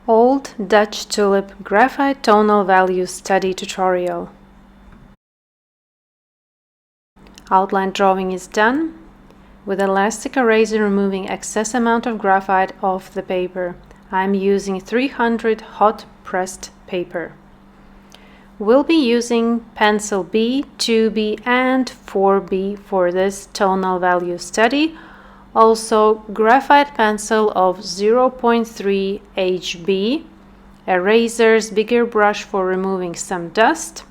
Old Dutch Tulip Graphite Tonal Value Study Tutorial. Outline drawing is done. With elastic eraser removing excess amount of graphite off the paper. I'm using 300 hot pressed paper. We'll be using pencil B, 2B and 4B for this tonal value study. Also graphite pencil of 0.3 HB, erasers, bigger brush for removing some dust,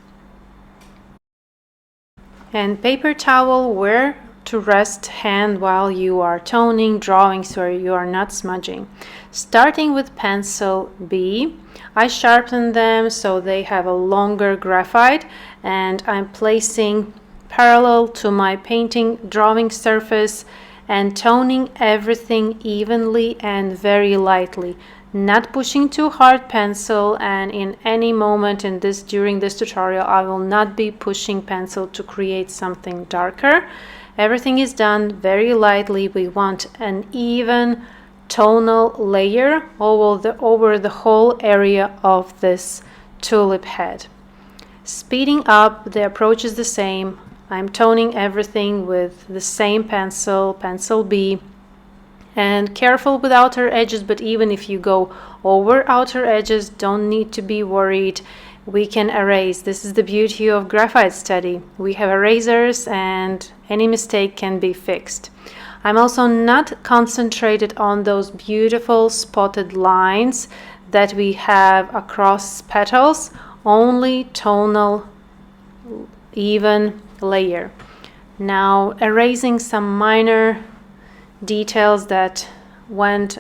and paper towel where to rest hand while you are toning, drawing so you are not smudging. Starting with pencil B, I sharpen them so they have a longer graphite, and I'm placing parallel to my painting drawing surface and toning everything evenly and very lightly, not pushing too hard pencil, and in any moment during this tutorial I will not be pushing pencil to create something darker. Everything is done very lightly. We want an even tonal layer over the whole area of this tulip head. Speeding up, the approach is the same. I'm toning everything with the same pencil, pencil B, and careful with outer edges, but even if you go over outer edges, don't need to be worried. We can erase. This is the beauty of graphite study. We have erasers and any mistake can be fixed. I'm also not concentrated on those beautiful spotted lines that we have across petals, only tonal even layer. Now erasing some minor details that went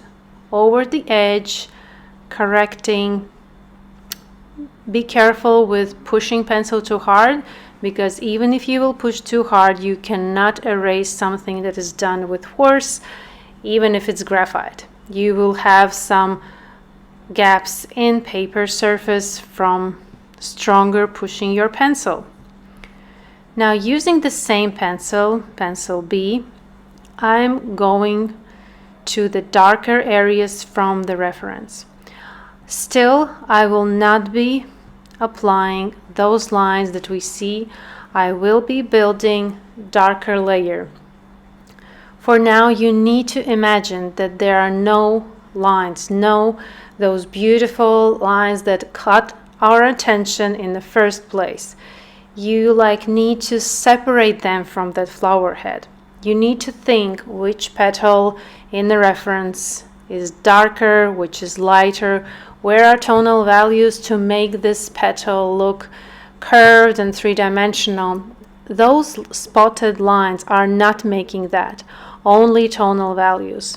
over the edge, correcting. Be careful with pushing pencil too hard, because even if you will push too hard, you cannot erase something that is done with force, even if it's graphite. You will have some gaps in paper surface from stronger pushing your pencil. Now using the same pencil, pencil B, I'm going to the darker areas from the reference. Still, I will not be applying those lines that we see. I will be building darker layer. For now, you need to imagine that there are no lines, those beautiful lines that caught our attention in the first place. You need to separate them from that flower head. You need to think which petal in the reference is darker, which is lighter, where are tonal values to make this petal look curved and three-dimensional. Those spotted lines are not making that, only tonal values.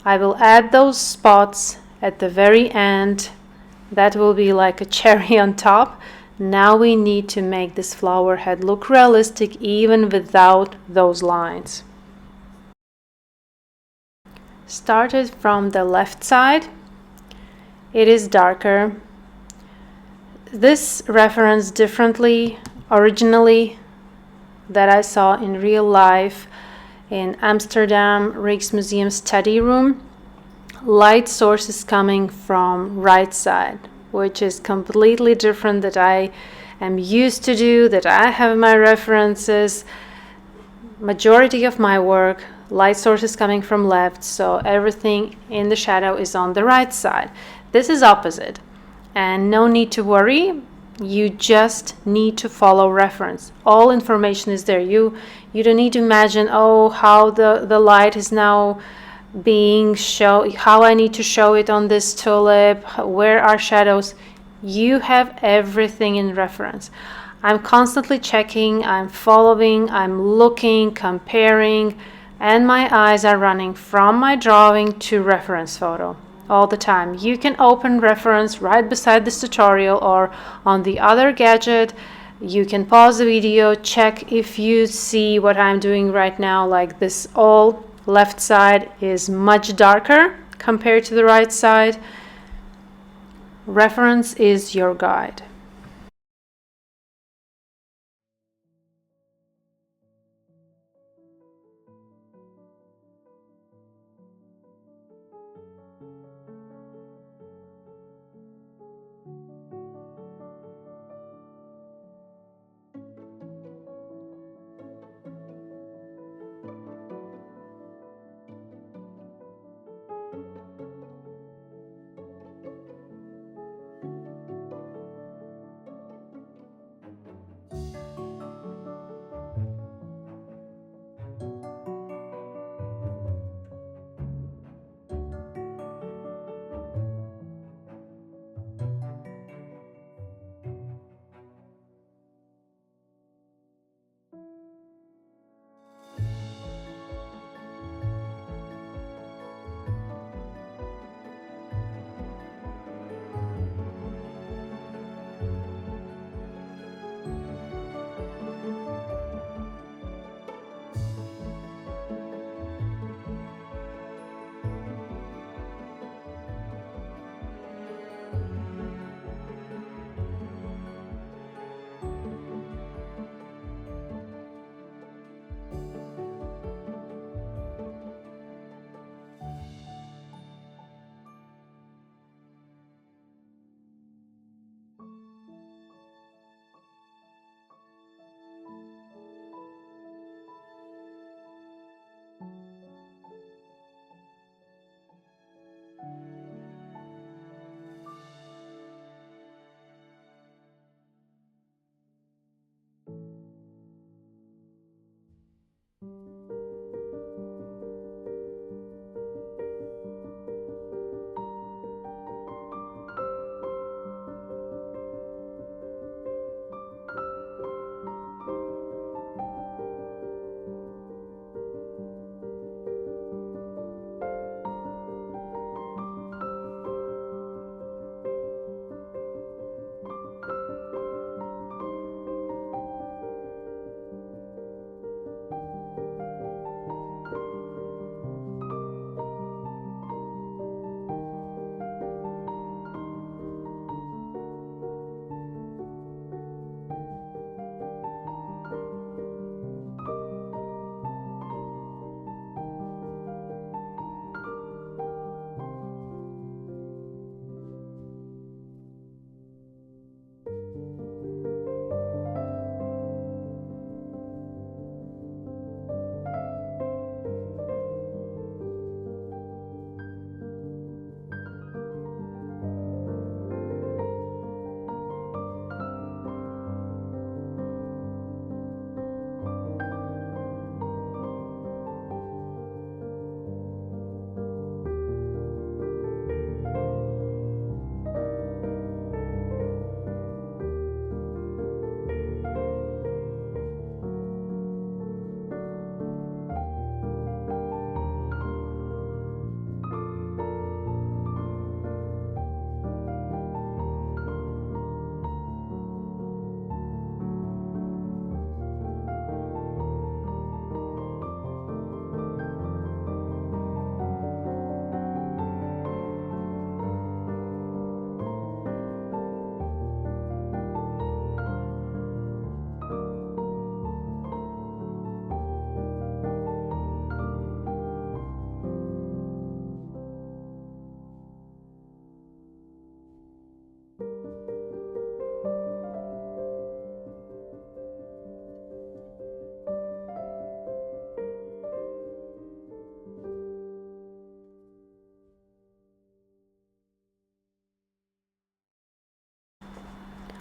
I will add those spots at the very end. That will be like a cherry on top. Now we need to make this flower head look realistic even without those lines. Started from the left side. It is darker. This reference differently originally that I saw in real life in Amsterdam Rijksmuseum study room. Light source is coming from right side, which is completely different that I am used to do, that I have my references. Majority of my work, light source is coming from left, so everything in the shadow is on the right side. This is opposite, and no need to worry. You just need to follow reference. All information is there. You don't need to imagine, oh, how the light is now being shown, how I need to show it on this tulip, where are shadows. You have everything in reference. I'm constantly checking, I'm following, I'm looking, comparing, and my eyes are running from my drawing to reference photo all the time. You can open reference right beside this tutorial or on the other gadget. You can pause the video, check if you see what I'm doing right now, like this all left side is much darker compared to the right side. Reference is your guide.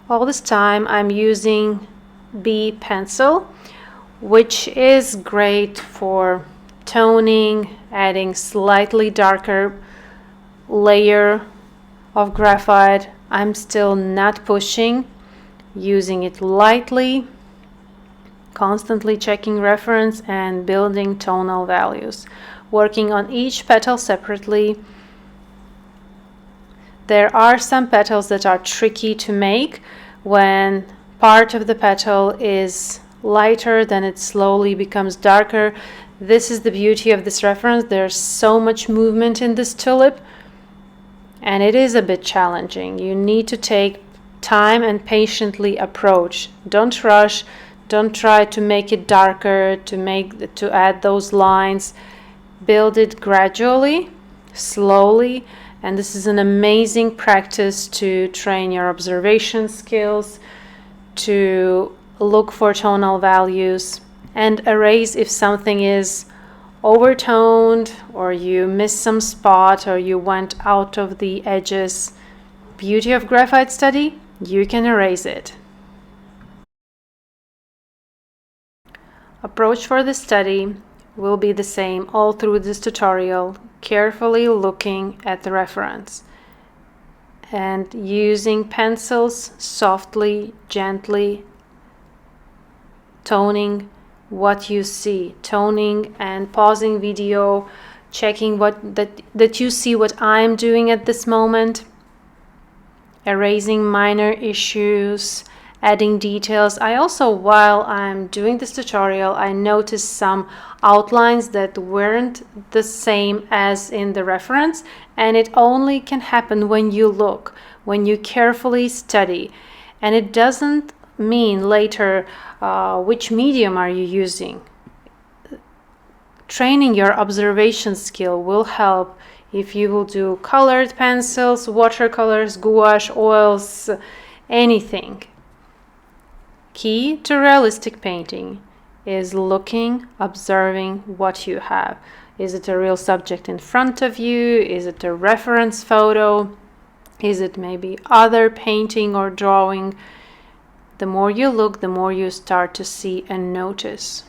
All this time I'm using B pencil, which is great for toning, adding slightly darker layer of graphite. I'm still not pushing, using it lightly, constantly checking reference and building tonal values, working on each petal separately. There are some petals that are tricky to make. When part of the petal is lighter, then it slowly becomes darker. This is the beauty of this reference. There's so much movement in this tulip, and it is a bit challenging. You need to take time and patiently approach. Don't rush. Don't try to make it darker, to add those lines. Build it gradually, slowly, and this is an amazing practice to train your observation skills, to look for tonal values, and erase if something is overtoned or you miss some spot or you went out of the edges. Beauty of graphite study, you can erase it. Approach for the study will be the same all through this tutorial, carefully looking at the reference and using pencils softly, gently, toning what you see, toning and pausing video, checking that you see what I'm doing at this moment, erasing minor issues, adding details. I also, while I'm doing this tutorial, I noticed some outlines that weren't the same as in the reference, and it only can happen when you look, when you carefully study. And it doesn't mean later which medium are you using. Training your observation skill will help if you will do colored pencils, watercolors, gouache, oils, anything. Key to realistic painting is looking, observing what you have. Is it a real subject in front of you? Is it a reference photo? Is it maybe other painting or drawing? The more you look, the more you start to see and notice.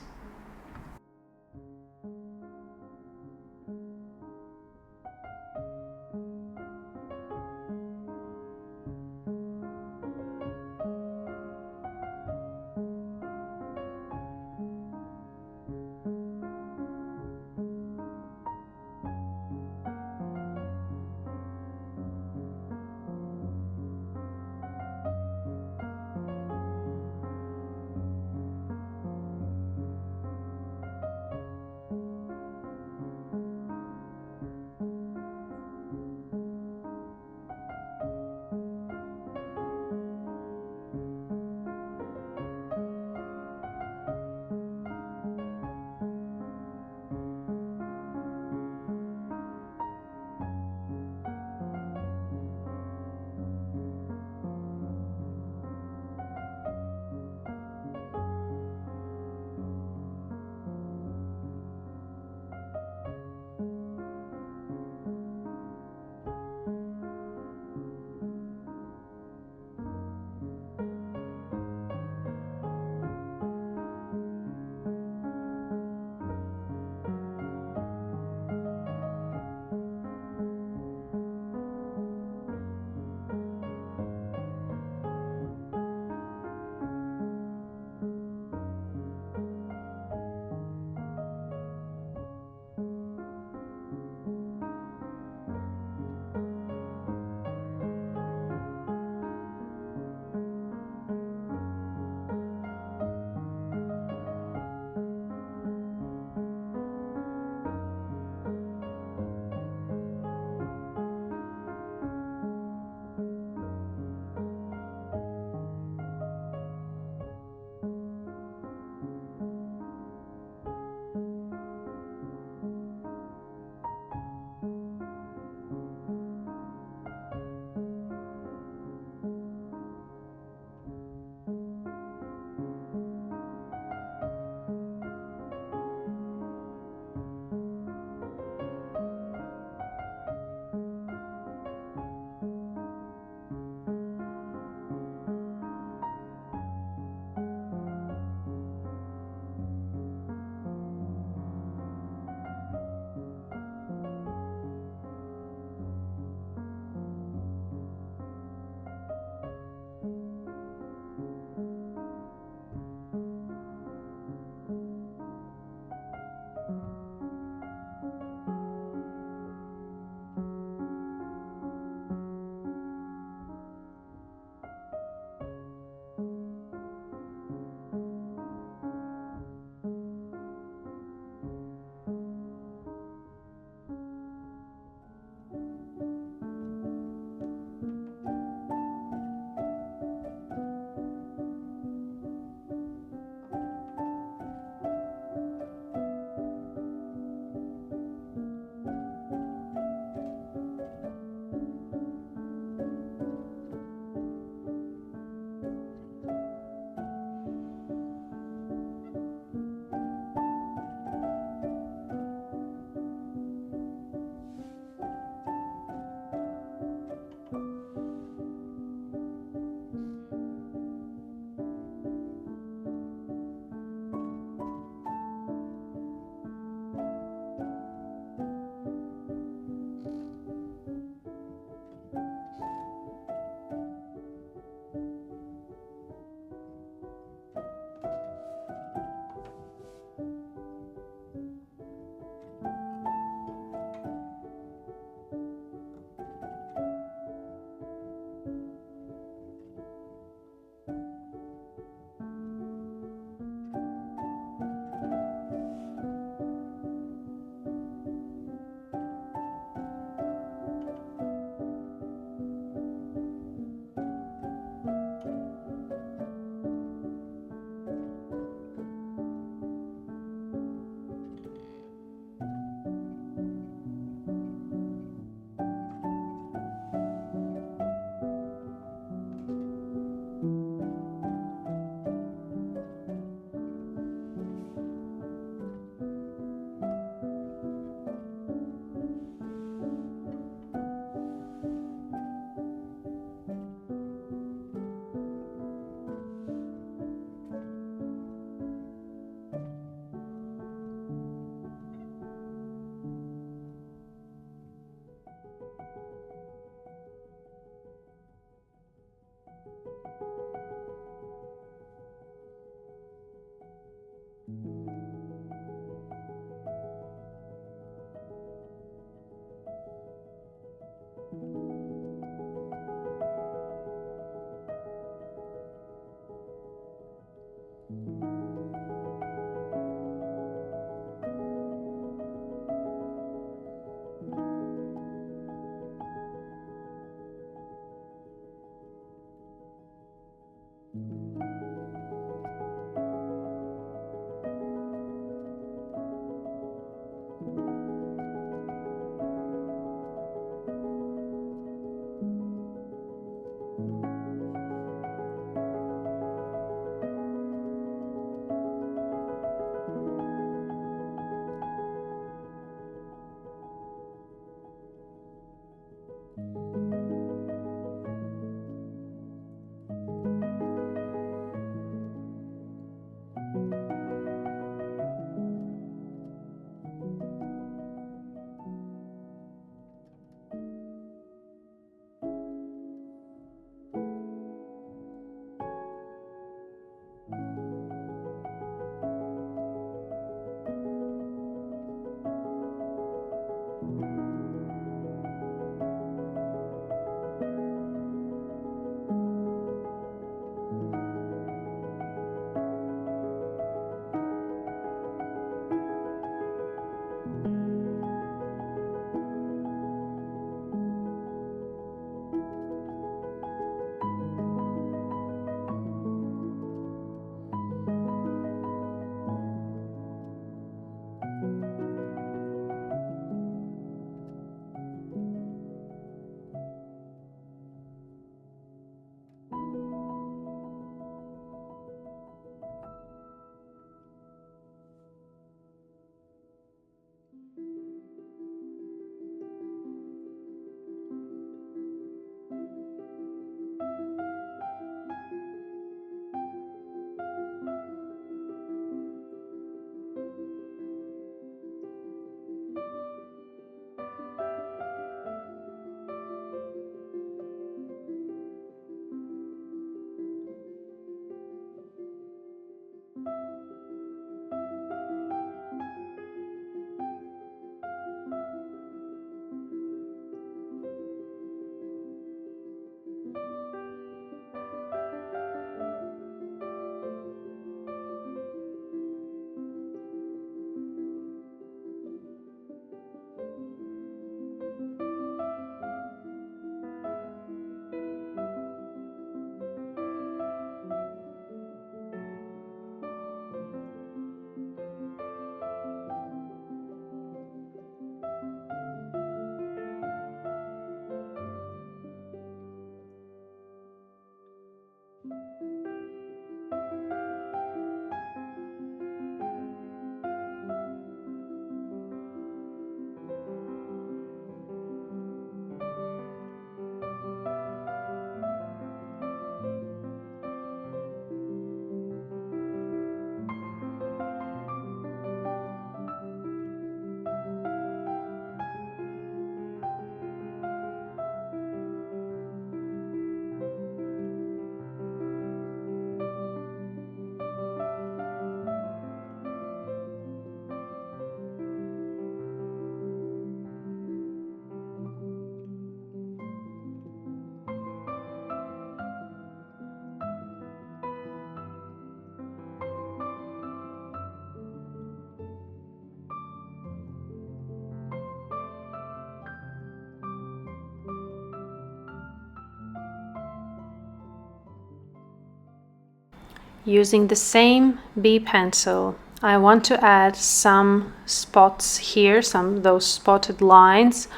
Using the same B pencil, I want to add some spots here, those spotted lines.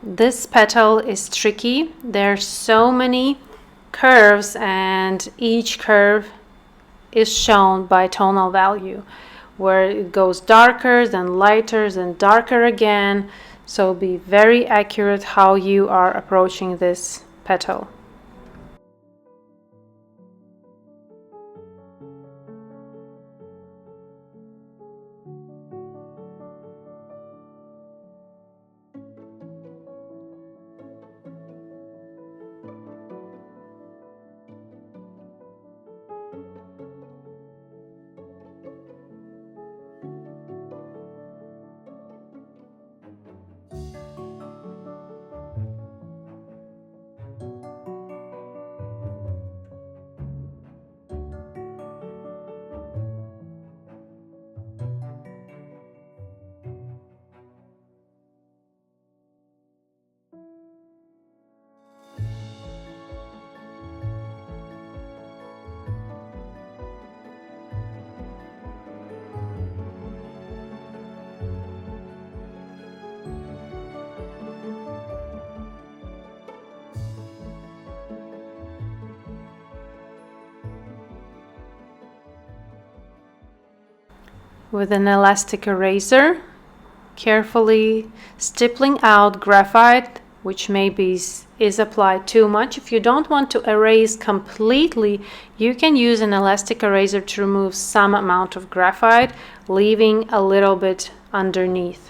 This petal is tricky. There's so many curves, and each curve is shown by tonal value, where it goes darker, then lighter, then darker again. So be very accurate how you are approaching this petal. With an elastic eraser, carefully stippling out graphite, which maybe is applied too much. If you don't want to erase completely, you can use an elastic eraser to remove some amount of graphite, leaving a little bit underneath.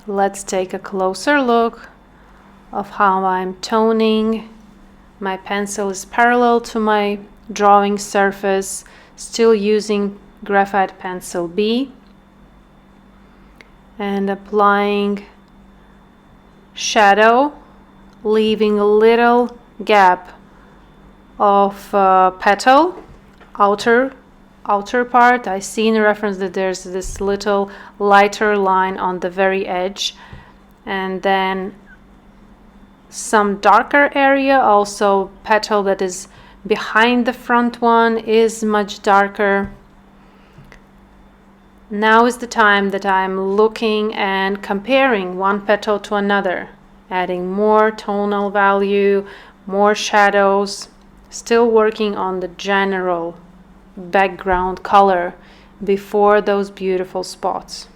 Let's take a closer look of how I'm toning. My pencil is parallel to my drawing surface, still using graphite pencil B, and applying shadow, leaving a little gap of petal, outer part. I see in the reference that there's this little lighter line on the very edge, and then some darker area, also petal that is behind the front one is much darker. Now is the time that I'm looking and comparing one petal to another, adding more tonal value, more shadows, still working on the general background color before those beautiful spots.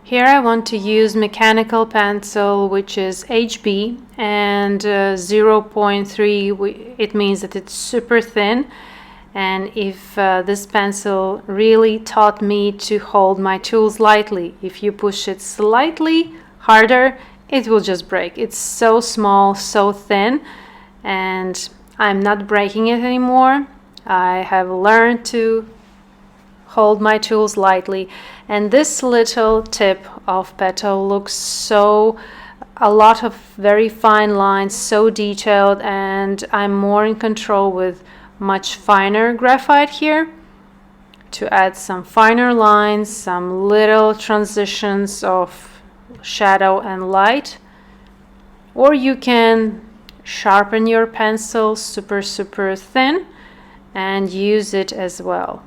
Here I want to use mechanical pencil, which is HB, and 0.3, it means that it's super thin. And if this pencil really taught me to hold my tools lightly, if you push it slightly harder, it will just break. It's so small, so thin, and I'm not breaking it anymore. I have learned to hold my tools lightly, and this little tip of petal looks so, a lot of very fine lines, so detailed, and I'm more in control with much finer graphite here to add some finer lines, some little transitions of shadow and light. Or you can sharpen your pencil super thin and use it as well.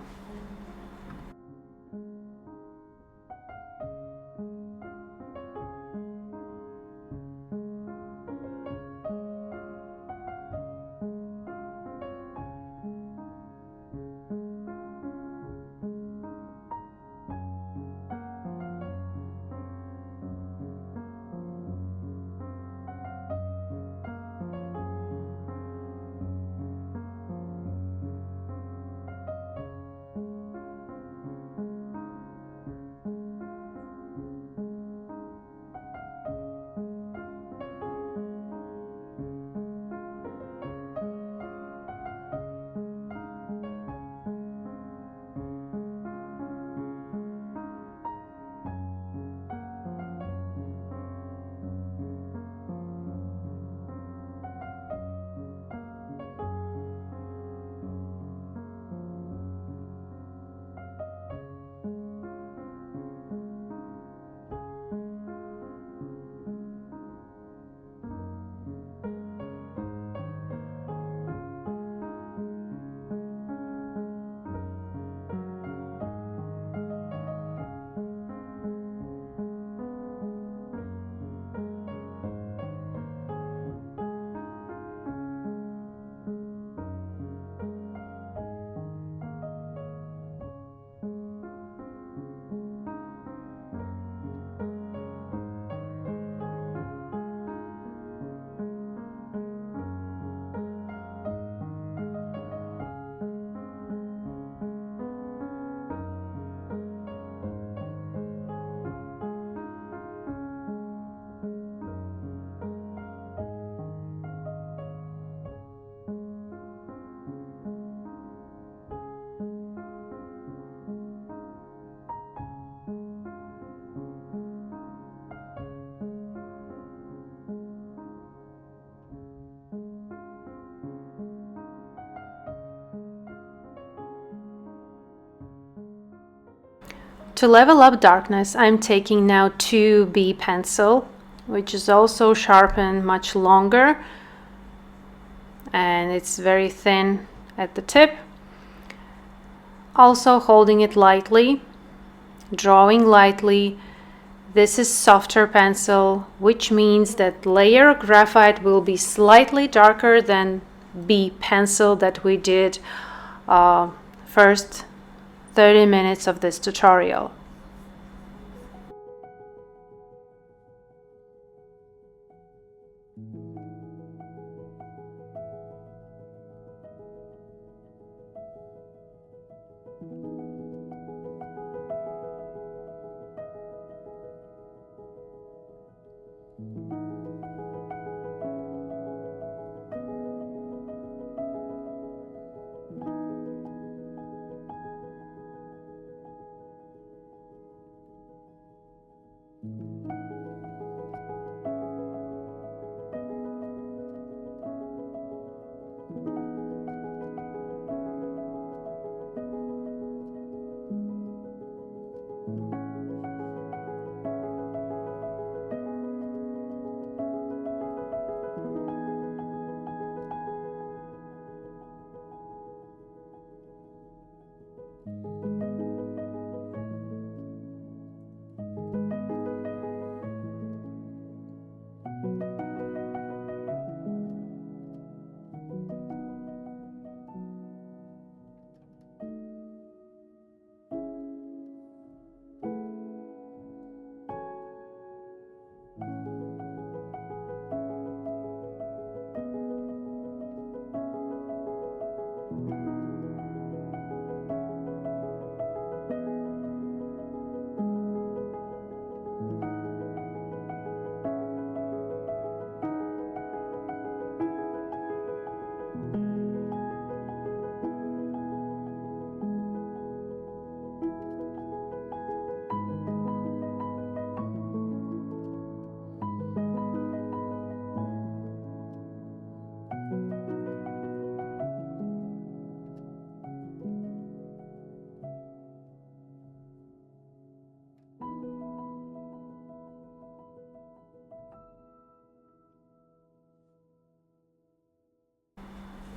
To level up darkness, I'm taking now 2B pencil, which is also sharpened much longer, and it's very thin at the tip. Also holding it lightly, drawing lightly. This is softer pencil, which means that layer of graphite will be slightly darker than B pencil that we did first 30 minutes of this tutorial.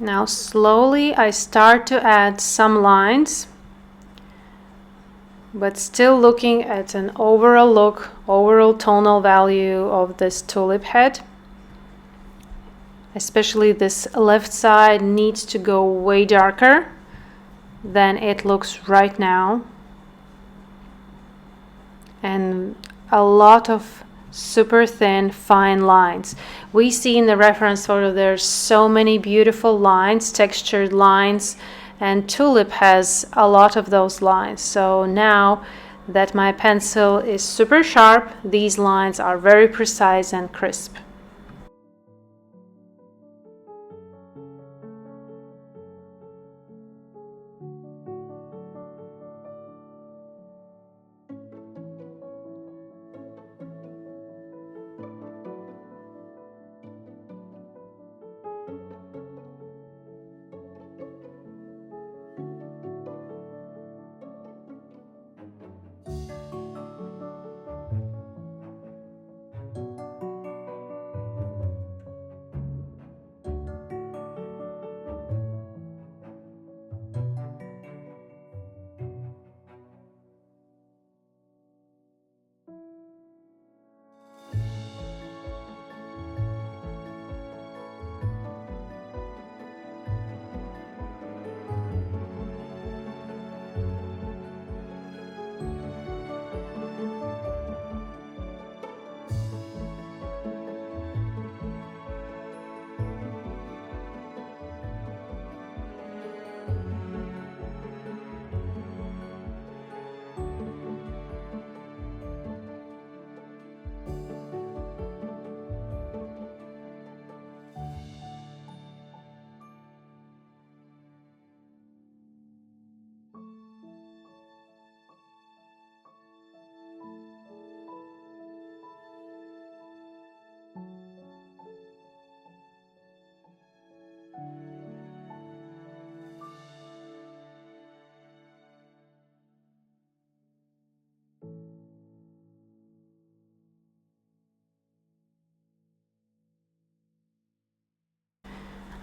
Now slowly I start to add some lines, but still looking at an overall tonal value of this tulip head. Especially this left side needs to go way darker than it looks right now. And a lot of super thin, fine lines. We see in the reference photo there's so many beautiful lines, textured lines, and Tulip has a lot of those lines. So now that my pencil is super sharp, these lines are very precise and crisp.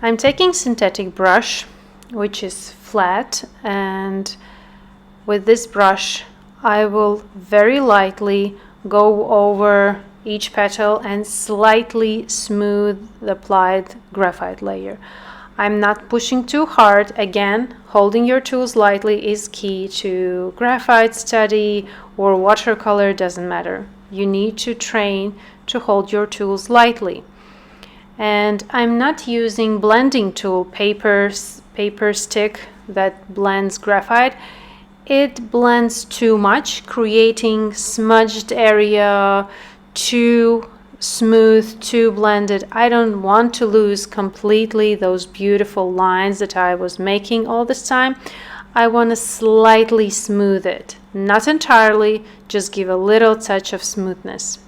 I'm taking synthetic brush, which is flat, and with this brush I will very lightly go over each petal and slightly smooth the applied graphite layer. I'm not pushing too hard. Again, holding your tools lightly is key to graphite study or watercolor, doesn't matter. You need to train to hold your tools lightly. And I'm not using blending tool, paper stick that blends graphite. It blends too much, creating smudged area, too smooth, too blended. I don't want to lose completely those beautiful lines that I was making all this time. I want to slightly smooth it, not entirely, just give a little touch of smoothness.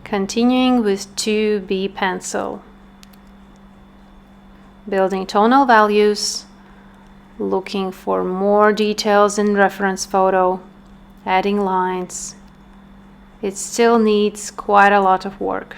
Continuing with 2B pencil, building tonal values, looking for more details in reference photo, adding lines. It still needs quite a lot of work.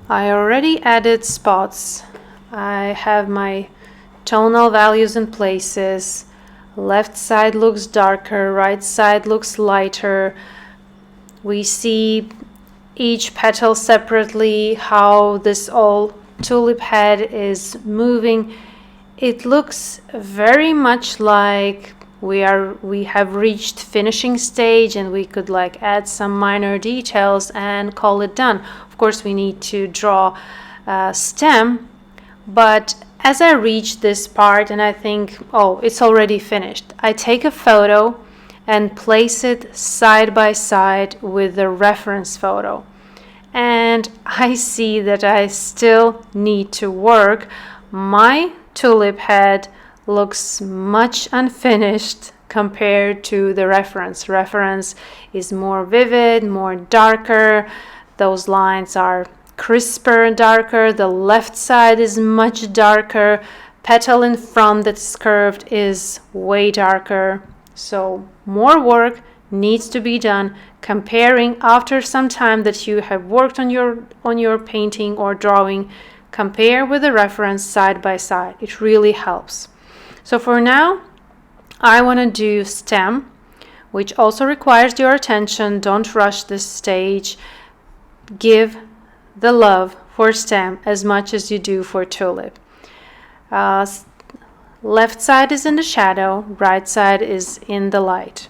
I already added spots. I have my tonal values in places. Left side looks darker, right side looks lighter. We see each petal separately, how this all tulip head is moving. It looks very much like we have reached finishing stage, and we could like add some minor details and call it done. Of course, we need to draw a stem, but as I reach this part and I think, oh, it's already finished, I take a photo and place it side by side with the reference photo. And I see that I still need to work. My tulip head looks much unfinished compared to the reference. Reference is more vivid, more darker. Those lines are crisper and darker. The left side is much darker. Petal in front that's curved is way darker. So more work needs to be done comparing after some time that you have worked on your painting or drawing. Compare with the reference side by side. It really helps. So for now, I want to do stem, which also requires your attention. Don't rush this stage. Give the love for stem as much as you do for tulip. Left side is in the shadow, right side is in the light.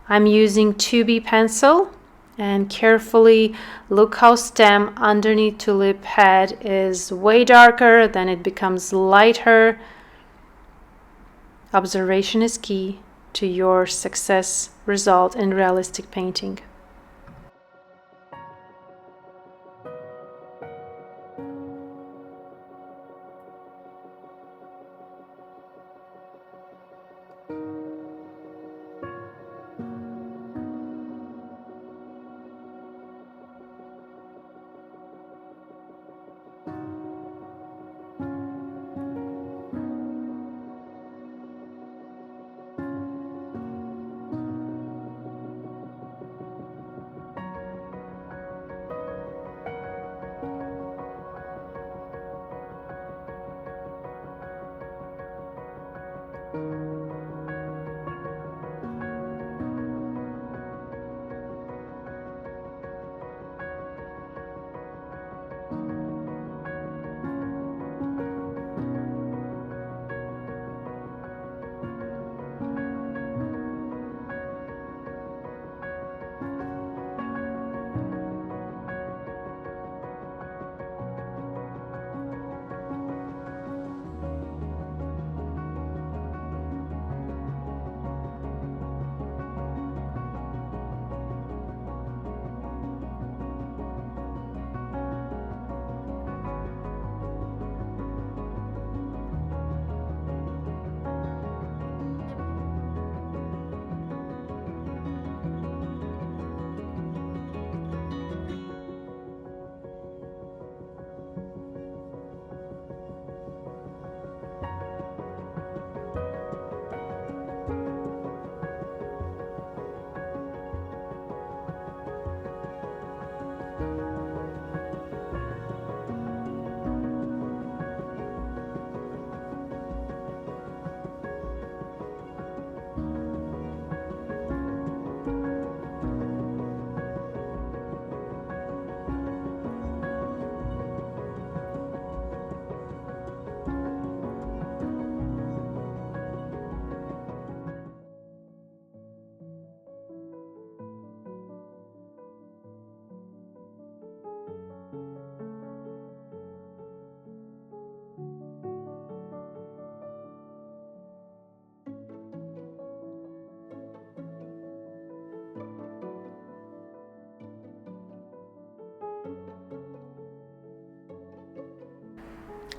I'm using 2B pencil and carefully look how stem underneath tulip head is way darker, then it becomes lighter. Observation is key to your success result in realistic painting.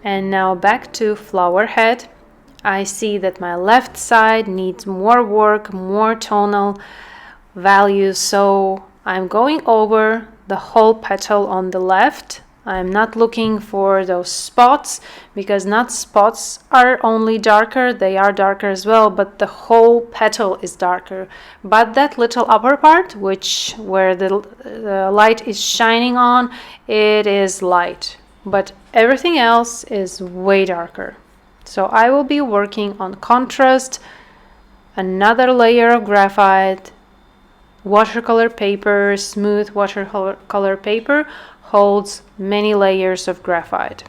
And now back to flower head. I see that my left side needs more work, more tonal values, so I'm going over the whole petal on the left. I'm not looking for those spots, because not spots are only darker, they are darker as well, but the whole petal is darker. But that little upper part, where the light is shining on, it is light. But everything else is way darker. So I will be working on contrast, another layer of graphite. Watercolor paper, smooth watercolor paper, holds many layers of graphite.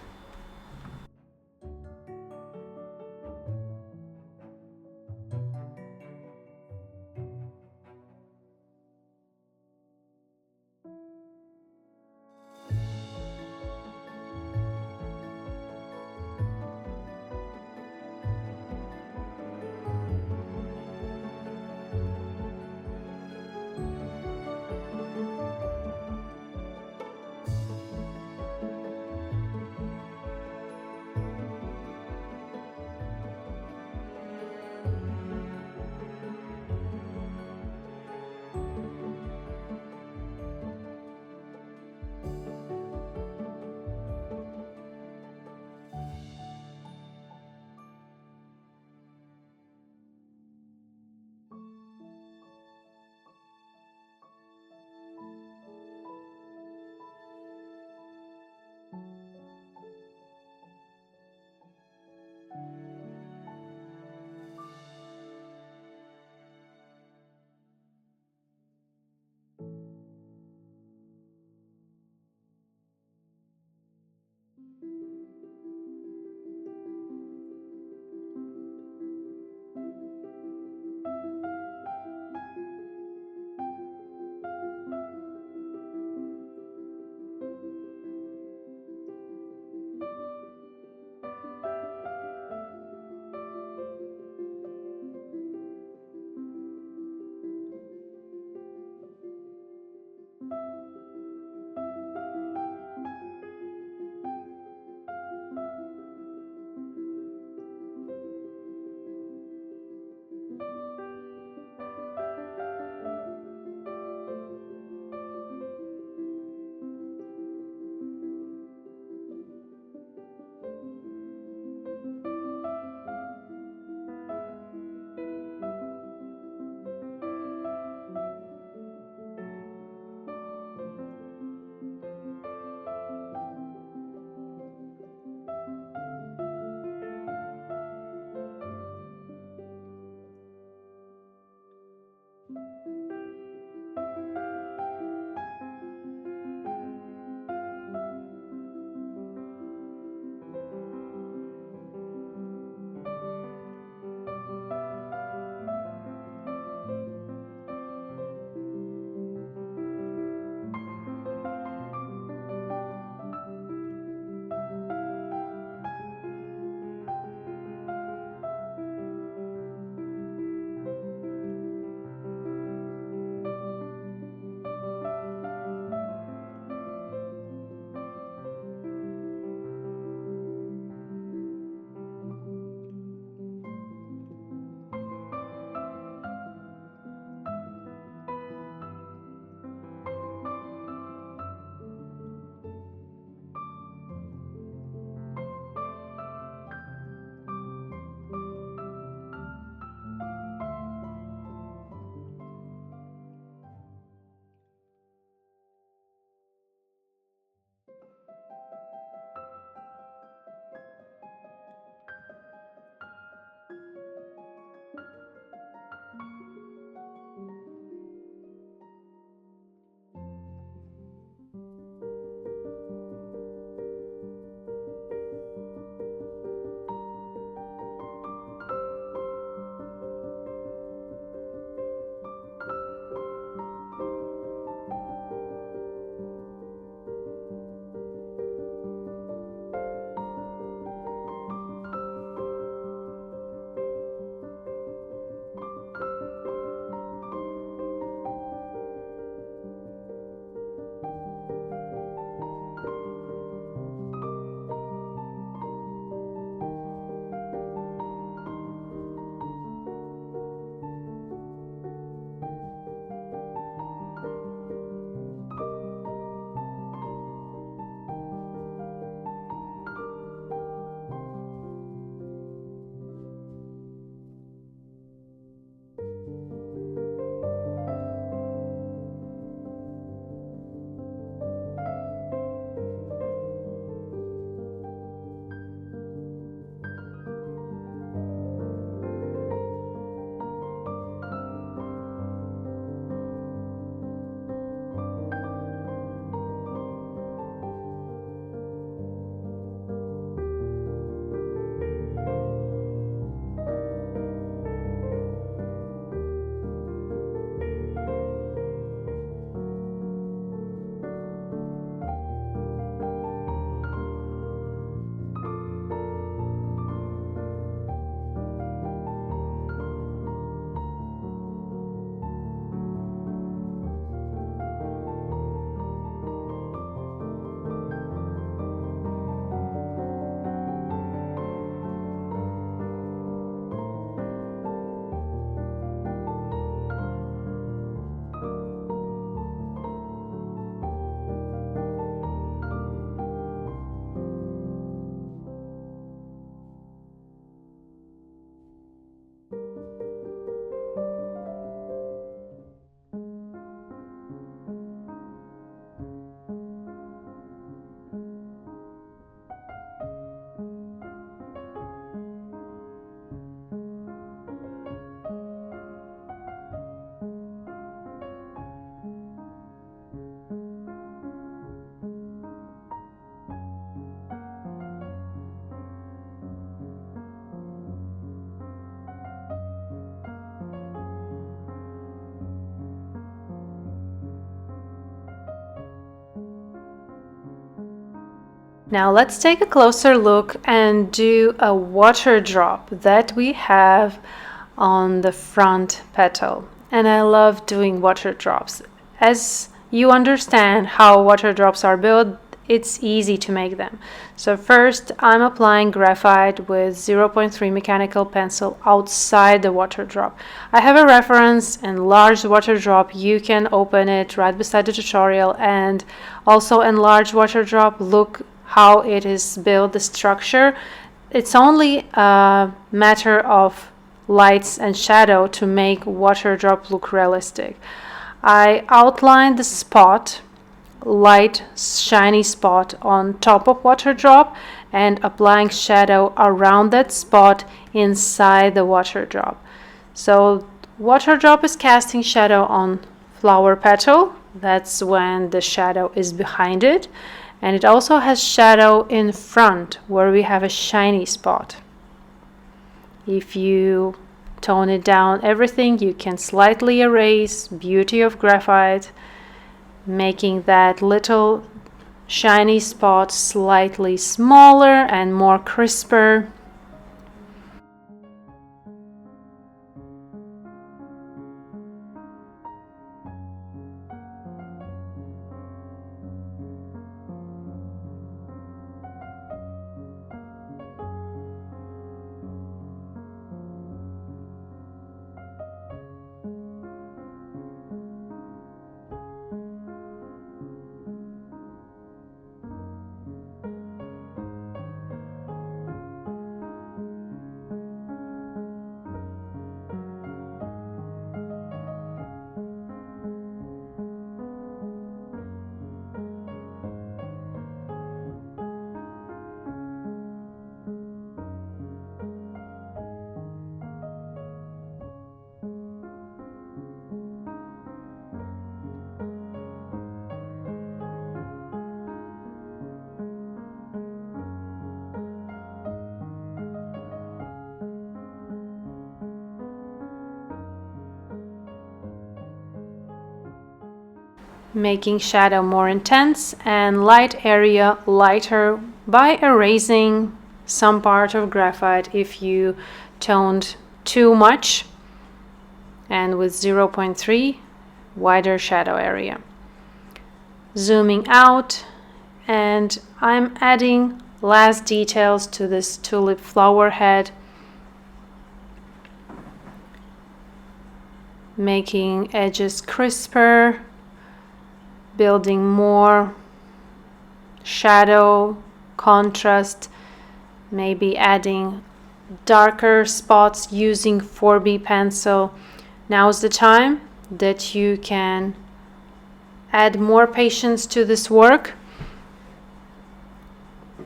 Now let's take a closer look and do a water drop that we have on the front petal. And I love doing water drops. As you understand how water drops are built, it's easy to make them. So first I'm applying graphite with 0.3 mechanical pencil outside the water drop. I have a reference enlarged water drop. You can open it right beside the tutorial, and also enlarged water drop. Look how it is built, the structure. It's only a matter of lights and shadow to make water drop look realistic. I outlined the spot, light shiny spot on top of water drop, and applying shadow around that spot inside the water drop. So water drop is casting shadow on flower petal. That's when the shadow is behind it. And it also has shadow in front where we have a shiny spot. If you tone it down everything, you can slightly erase beauty of graphite, making that little shiny spot slightly smaller and more crisper. Making shadow more intense and light area lighter by erasing some part of graphite if you toned too much, and with 0.3 wider shadow area. Zooming out, and I'm adding last details to this tulip flower head, making edges crisper, building more shadow, contrast, maybe adding darker spots using 4B pencil. Now is the time that you can add more patience to this work.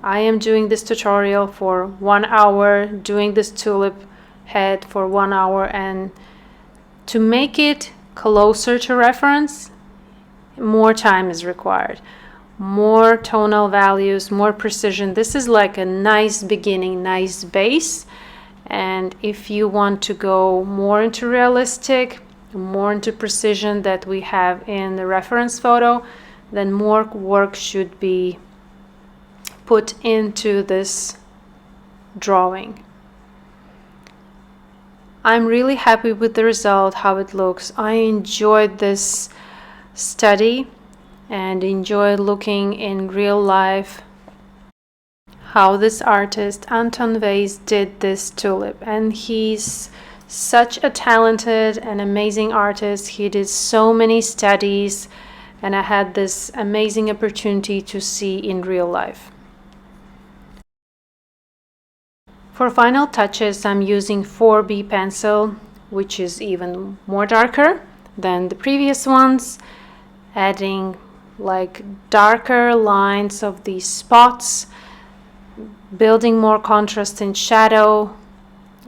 I am doing this tutorial for 1 hour, doing this tulip head for 1 hour, and to make it closer to reference, more time is required, more tonal values, more precision. This is like a nice beginning, nice base, and if you want to go more into realistic, more into precision that we have in the reference photo, then more work should be put into this drawing. I'm really happy with the result, how it looks. I enjoyed this study and enjoy looking in real life how this artist Anton Weiss did this tulip, and he's such a talented and amazing artist. He did so many studies, and I had this amazing opportunity to see in real life. For final touches, I'm using 4B pencil, which is even more darker than the previous ones, adding like darker lines of these spots, building more contrast in shadow.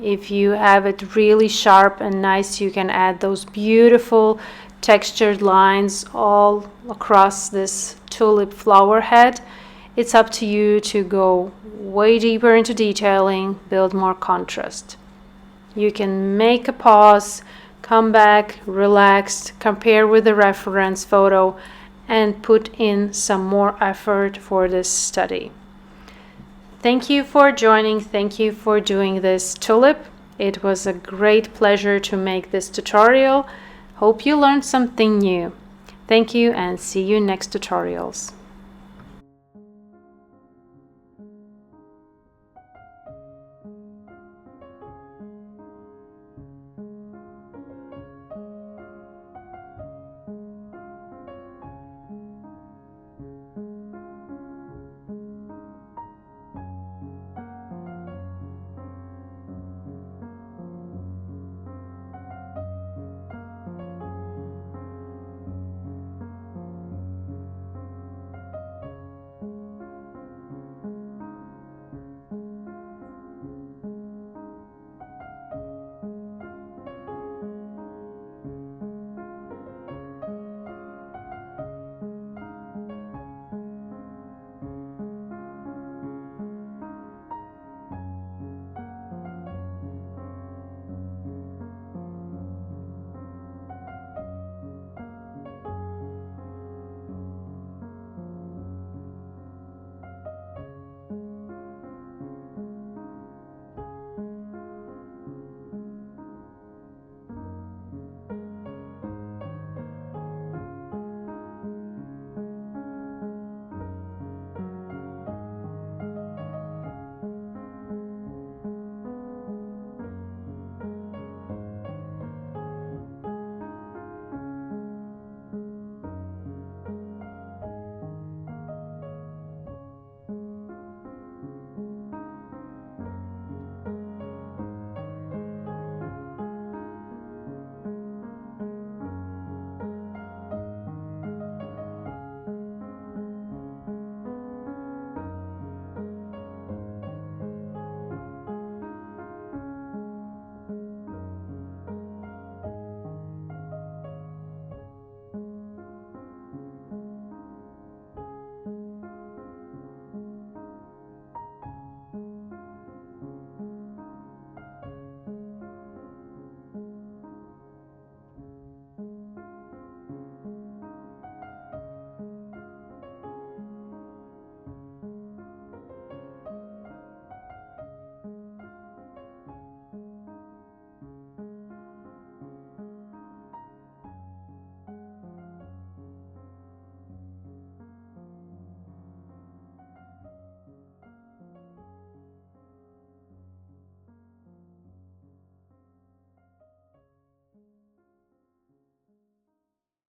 If you have it really sharp and nice, you can add those beautiful textured lines all across this tulip flower head. It's up to you to go way deeper into detailing, build more contrast. You can make a pause, come back, relax, compare with the reference photo, and put in some more effort for this study. Thank you for joining. Thank you for doing this tulip. It was a great pleasure to make this tutorial. Hope you learned something new. Thank you and see you next tutorials.